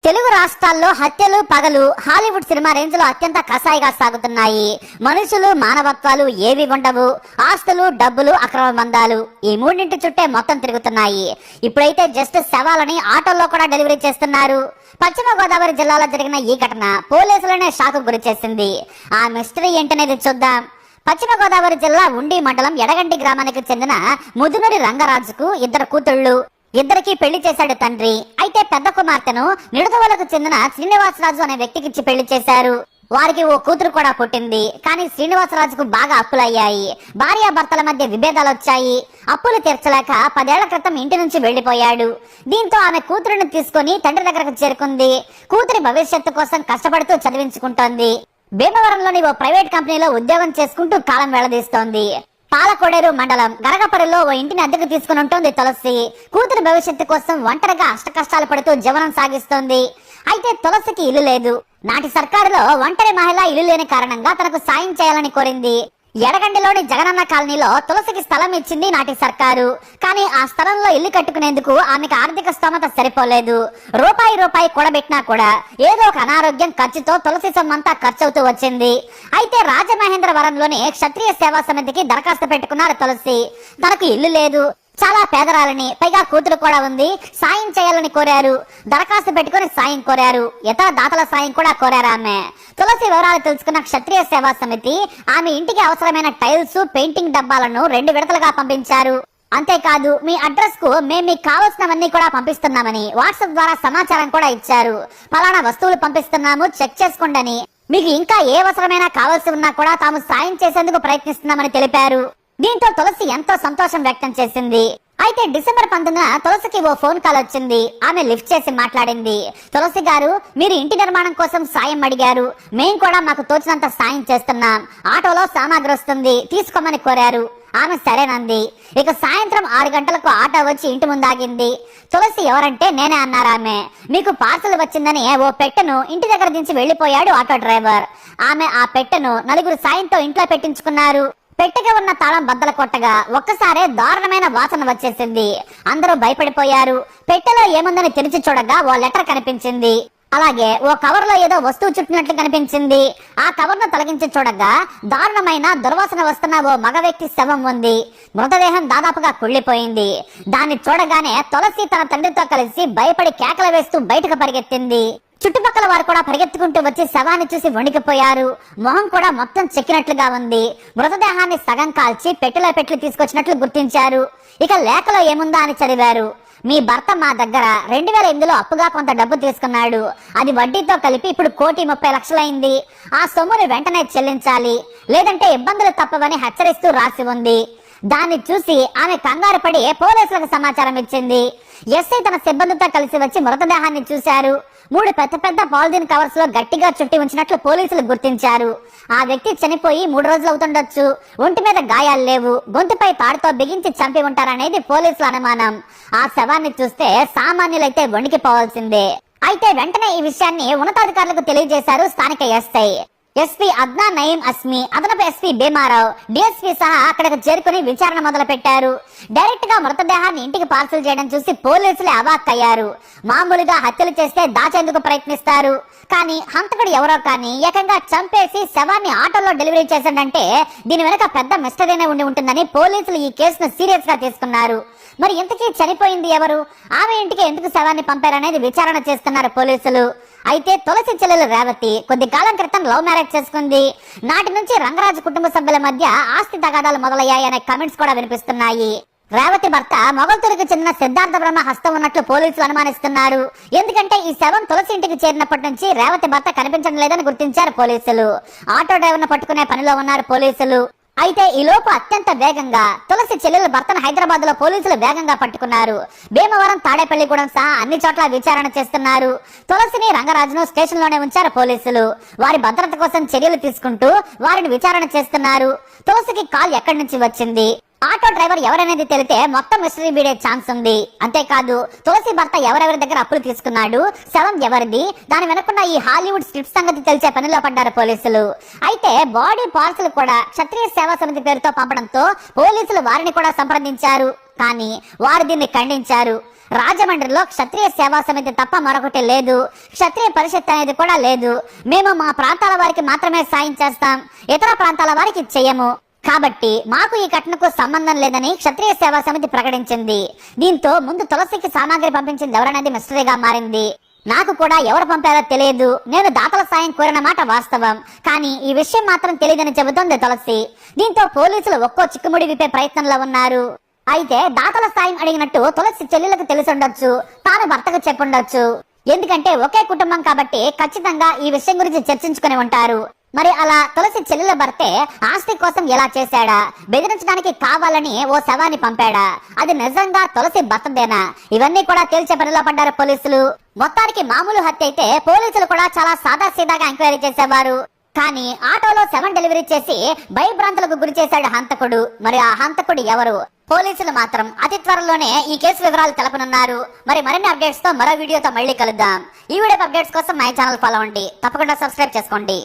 తెలుగు రాష్ట్రాల్లో హత్యలు పగలు హాలీవుడ్ సినిమా రేంజ్ లో అత్యంత కసాయిగా సాగుతున్నాయి. మనుషులు మానవత్వాలు ఏవి ఉండవు. ఆస్తులు డబ్బులు అక్రమ బంధాలు ఈ మూడింటి చుట్టే మొత్తం తిరుగుతున్నాయి. ఇప్పుడైతే జస్ట్ శవాలని ఆటోల్లో కూడా డెలివరీ చేస్తున్నారు. పశ్చిమ గోదావరి జిల్లాలో జరిగిన ఈ ఘటన పోలీసులనే షాక్ గురి చేసింది. ఆ మిస్టరీ ఏంటనేది చూద్దాం. పశ్చిమ గోదావరి జిల్లా ఉండి మండలం ఎడగంటి గ్రామానికి చెందిన ముదునూరి రంగరాజుకు ఇద్దరు కూతుళ్లు. ఇద్దరికి పెళ్లి చేశాడు తండ్రి. అయితే పెద్ద కుమార్తెను నిడదవోలకు చెందిన శ్రీనివాసరాజు అనే వ్యక్తికిచ్చి పెళ్లి చేశారు. వారికి ఓ కూతురు కూడా పుట్టింది. కానీ శ్రీనివాసరాజుకు బాగా అప్పులయ్యాయి. భార్యాభర్తల మధ్య విభేదాలు వచ్చాయి. అప్పులు తీర్చలేక 10 ఏళ్ల క్రితం ఇంటి నుంచి వెళ్లిపోయాడు. దీంతో ఆమె కూతురుని తీసుకుని తండ్రి దగ్గరకు చేరుకుంది. కూతురి భవిష్యత్తు కోసం కష్టపడుతూ చదివించుకుంటోంది. భీమవరంలోని ఓ ప్రైవేట్ కంపెనీలో ఉద్యోగం చేసుకుంటూ కాలం వెళ్లదీస్తోంది. పాలకోడేరు మండలం గరగపల్లిలో ఓ ఇంటిని అద్దెకు తీసుకుని ఉంటుంది తులసి. కూతురి భవిష్యత్తు కోసం ఒంటరిగా అష్టకష్టాలు పడుతూ జీవనం సాగిస్తోంది. అయితే తులసికి ఇల్లు లేదు. నాటి సర్కారులో ఒంటరి మహిళ ఇల్లు లేని కారణంగా తనకు సాయం చేయాలని కోరింది. ఎడగండిలోని జగనన్న కాలనీలో తులసికి స్థలం ఇచ్చింది నాటి సర్కారు. కానీ ఆ స్థలంలో ఇల్లు కట్టుకునేందుకు ఆమెకు ఆర్థిక స్తోమత సరిపోలేదు. రూపాయి కూడబెట్టినా కూడా ఏదో ఒక అనారోగ్యం ఖర్చుతో తులసి సొమ్మంతా ఖర్చవుతూ వచ్చింది. అయితే రాజమహేంద్రవరంలోని క్షత్రియ సేవా సమితికి దరఖాస్తు పెట్టుకున్నారు తులసి. తనకు ఇల్లు లేదు, చాలా పేదరాలని, పైగా కూతురు కూడా ఉంది, సాయం చేయాలని కోరారు. దరఖాస్తు పెట్టుకుని సాయం కోరారు. ఇతర దాతల సాయం కూడా కోరారు. ఆమె తులసి వివరాలు తెలుసుకున్న క్షత్రియ సేవా సమితి ఆమె ఇంటికి అవసరమైన టైల్స్, పెయింటింగ్ డబ్బాలను 2 విడతలుగా పంపించారు. అంతేకాదు మీ అడ్రస్ కు మేము మీకు కావాల్సినవన్నీ కూడా పంపిస్తున్నామని వాట్సాప్ ద్వారా సమాచారం కూడా ఇచ్చారు. పలానా వస్తువులు పంపిస్తున్నాము, చెక్ చేసుకోండి. మీకు ఇంకా ఏ అవసరమైనా కావాల్సి ఉన్నా కూడా తాము సాయం చేసేందుకు ప్రయత్నిస్తున్నామని తెలిపారు. దీంతో తులసి ఎంతో సంతోషం వ్యక్తం చేసింది. అయితే డిసెంబర్ 19న తులసికి ఓ ఫోన్ కాల్ వచ్చింది. ఆమె లిఫ్ట్ చేసి మాట్లాడింది. తులసి గారు, మీరు ఇంటి నిర్మాణం కోసం సాయం అడిగారు. మేం కూడా మాకు తోచినంత సాయం చేస్తున్నాం. ఆటోలో సామాగ్రి వస్తుంది, తీసుకోమని కోరారు. ఆమె సరేనంది. ఇక సాయంత్రం 6 గంటలకు ఆటో వచ్చి ఇంటి ముందాగింది. తులసి ఎవరంటే నేనే అన్నారు ఆమె. మీకు పార్సల్ వచ్చిందని ఓ పెట్టెను ఇంటి దగ్గర దించి వెళ్లిపోయాడు ఆటో డ్రైవర్. ఆమె ఆ పెట్టెను 4 సాయంతో ఇంట్లో పెట్టించుకున్నారు. పెట్టెగా ఉన్న తాళం బద్దలు కొట్టగా ఒక్కసారే దారుణమైన వాసన వచ్చేసింది. అందరూ భయపడిపోయారు. పెట్టెలో ఏముందని తెరిచి చూడగా ఓ లెటర్ కనిపించింది. అలాగే ఓ కవర్ లో ఏదో వస్తువు చుట్టినట్లు కనిపించింది. ఆ కవర్ ను తొలగించి చూడగా దారుణమైన దుర్వాసన వస్తున్న ఓ మగ వ్యక్తి శవం ఉంది. మృతదేహం దాదాపుగా కుళ్లిపోయింది. దాన్ని చూడగానే తులసి తన తండ్రితో కలిసి భయపడి కేకలు వేస్తూ బయటకు పరిగెత్తింది. చుట్టుపక్కల వారు కూడా పరిగెత్తుకుంటూ వచ్చి శవాన్ని చూసి వణికిపోయారు. మొహం కూడా మొత్తం చెక్కినట్లుగా ఉంది. మృతదేహాన్ని సగం కాల్చి పెట్టెలో పెట్టి తీసుకొచ్చినట్లు గుర్తించారు. ఇక లేఖలో ఏముందా అని చదివారు. మీ భర్త మా దగ్గర 2008లో అప్పుగా కొంత డబ్బు తీసుకున్నాడు. అది వడ్డీతో కలిపి ఇప్పుడు 1,30,00,000 ఆ సొమ్మును వెంటనే చెల్లించాలి, లేదంటే ఇబ్బందులు తప్పవని హెచ్చరిస్తూ రాసి ఉంది. దాన్ని చూసి ఆమె కంగారు పడి పోలీసులకు సమాచారం ఇచ్చింది. ఎస్ఐ తన సిబ్బందితో కలిసి వచ్చి మృతదేహాన్ని చూశారు. 3 పెద్ద పాలిథిన్ కవర్స్ లో గట్టిగా చుట్టి ఉంచినట్లు పోలీసులు గుర్తించారు. ఆ వ్యక్తి చనిపోయి 3 రోజులు అవుతుండొచ్చు. ఒంటి మీద గాయాలు లేవు. గొంతుపై తాడుతో బిగించి చంపి ఉంటారనేది పోలీసుల అనుమానం. ఆ శవాన్ని చూస్తే సామాన్యులైతే వణికిపోవాల్సిందే. అయితే వెంటనే ఈ విషయాన్ని ఉన్నతాధికారులకు తెలియజేశారు స్థానిక ఎస్పీ అద్నా నయీం అస్మి, అదనపు ఎస్పీ భీమారావు, డిఎస్పీ సహా అక్కడికి చేరుకుని విచారణ మొదలు పెట్టారు. డైరెక్ట్ గా మృతదేహాన్ని ఇంటికి పార్సల్ చేయడం చూసి పోలీసులే అవాక్కయ్యారు. మామూలుగా హత్యలు చేస్తే దాచేందుకు ప్రయత్నిస్తారు, కానీ హంతకుడు ఎవరో కానీ ఏకంగా చంపేసి శవాన్ని ఆటోలో డెలివరీ చేశాడంటే దీని వెనక పెద్ద మిస్టరీనే ఉండి ఉంటుందని పోలీసులు ఈ కేసును సీరియస్ గా తీసుకున్నారు. మరి ఇంతకీ చనిపోయింది ఎవరు, ఆమె ఇంటికి ఎందుకు శవాన్ని పంపారనేది విచారణ చేస్తున్నారు పోలీసులు. అయితే తులసి చెల్లెలు రేవతి కొద్ది కాలం క్రితం లవ్ మ్యారేజ్ చేసుకుంది. నాటి నుంచి రంగరాజు కుటుంబ సభ్యుల మధ్య ఆస్తి తగాదాలు మొదలయ్యాయనే కమెంట్స్ కూడా వినిపిస్తున్నాయి. రేవతి భర్త మొగల్తూరుకు చెందిన సిద్ధార్థ బ్రహ్మ హస్తం ఉన్నట్లు పోలీసులు అనుమానిస్తున్నారు. ఎందుకంటే ఈ శవం తులసి ఇంటికి చేరినప్పటి నుంచి రేవతి భర్త కనిపించడం లేదని గుర్తించారు పోలీసులు. ఆటో డ్రైవర్ ను పట్టుకునే పనిలో ఉన్నారు పోలీసులు. అయితే ఈ లోపు అత్యంత వేగంగా తులసి చెల్లెల భర్తను హైదరాబాద్ లో పోలీసులు వేగంగా పట్టుకున్నారు. భీమవరం, తాడేపల్లిగూడెం సహా అన్ని చోట్ల విచారణ చేస్తున్నారు. తులసిని, రంగరాజును స్టేషన్ లోనే ఉంచారు పోలీసులు. వారి భద్రత కోసం చర్యలు తీసుకుంటూ వారిని విచారణ చేస్తున్నారు. తులసికి కాల్ ఎక్కడి నుంచి వచ్చింది, ఆటో డ్రైవర్ ఎవరనేది తెలితే మొత్తం మిస్టరీ వీడే ఛాన్స్ ఉంది. అంతేకాదు తులసి భర్త ఎవరెవరి దగ్గర అప్పులు తీసుకున్నాడు, శవం ఎవరిది, దాని వెనకున్న ఈ హాలీవుడ్ స్క్రిప్ట్ సంగతి తెలిసే పనిలో పడ్డారు పోలీసులు. అయితే బాడీ పార్సల్ కూడా క్షత్రియ సేవా సమితి పేరుతో పంపడంతో పోలీసులు వారిని కూడా సంప్రదించారు. కానీ వారు దీన్ని ఖండించారు. రాజమండ్రిలో క్షత్రియ సేవా సమితి తప్ప మరొకటి లేదు, క్షత్రియ పరిషత్ అనేది కూడా లేదు. మేము మా ప్రాంతాల వారికి మాత్రమే సాయం చేస్తాం, ఇతర ప్రాంతాల వారికి చెయ్యము. కాబట్టి మాకు ఈ ఘటనకు సంబంధం లేదని క్షత్రియ సేవా సమితి ప్రకటించింది. దీంతో ముందు తులసికి సామాగ్రి పంపించింది ఎవరనేది మిస్టరీగా మారింది. నాకు కూడా ఎవరు పంపారో తెలియదు. నేను దాతల సాయం కోరిన మాట వాస్తవం, కానీ ఈ విషయం మాత్రం తెలియదని చెబుతోంది తులసి. దీంతో పోలీసులు ఒక్కో చిక్కుముడి విప్పే ప్రయత్నంలో ఉన్నారు. అయితే దాతల సాయం అడిగినట్టు తులసి చెల్లెలకు తెలిసుండొచ్చు, తాను భర్తకు చెప్పుండొచ్చు. ఎందుకంటే ఒకే కుటుంబం కాబట్టి ఖచ్చితంగా ఈ విషయం గురించి చర్చించుకుని ఉంటారు. మరి అలా తులసి చెల్లెల భర్తే ఆస్తి కోసం ఎలా చేశాడా, బెదిరించడానికి కావాలని ఓ శవాన్ని పంపాడా, అది నిజంగా తులసి భర్తదేనా? ఇవన్నీ కూడా తేల్చే పనిలో పడ్డారు పోలీసులు. మొత్తానికి మామూలు హత్య అయితే పోలీసులు కూడా చాలా సాదాసీదాగా ఎంక్వైరీ చేసేవారు. కానీ ఆటోలో శవం డెలివరీ చేసి భయభ్రాంతులకు గురి చేశాడు హంతకుడు. మరి ఆ హంతకుడు ఎవరు? పోలీసులు మాత్రం అతి త్వరలోనే ఈ కేసు వివరాలు తెలపనున్నారు. మరిన్ని అప్డేట్స్ తో మరో వీడియోతో మళ్ళీ కలుద్దాం. ఈ వీడియో అప్డేట్స్ కోసం మై ఛానల్ ఫాలో అవ్వండి, తప్పకుండా సబ్స్క్రైబ్ చేసుకోండి.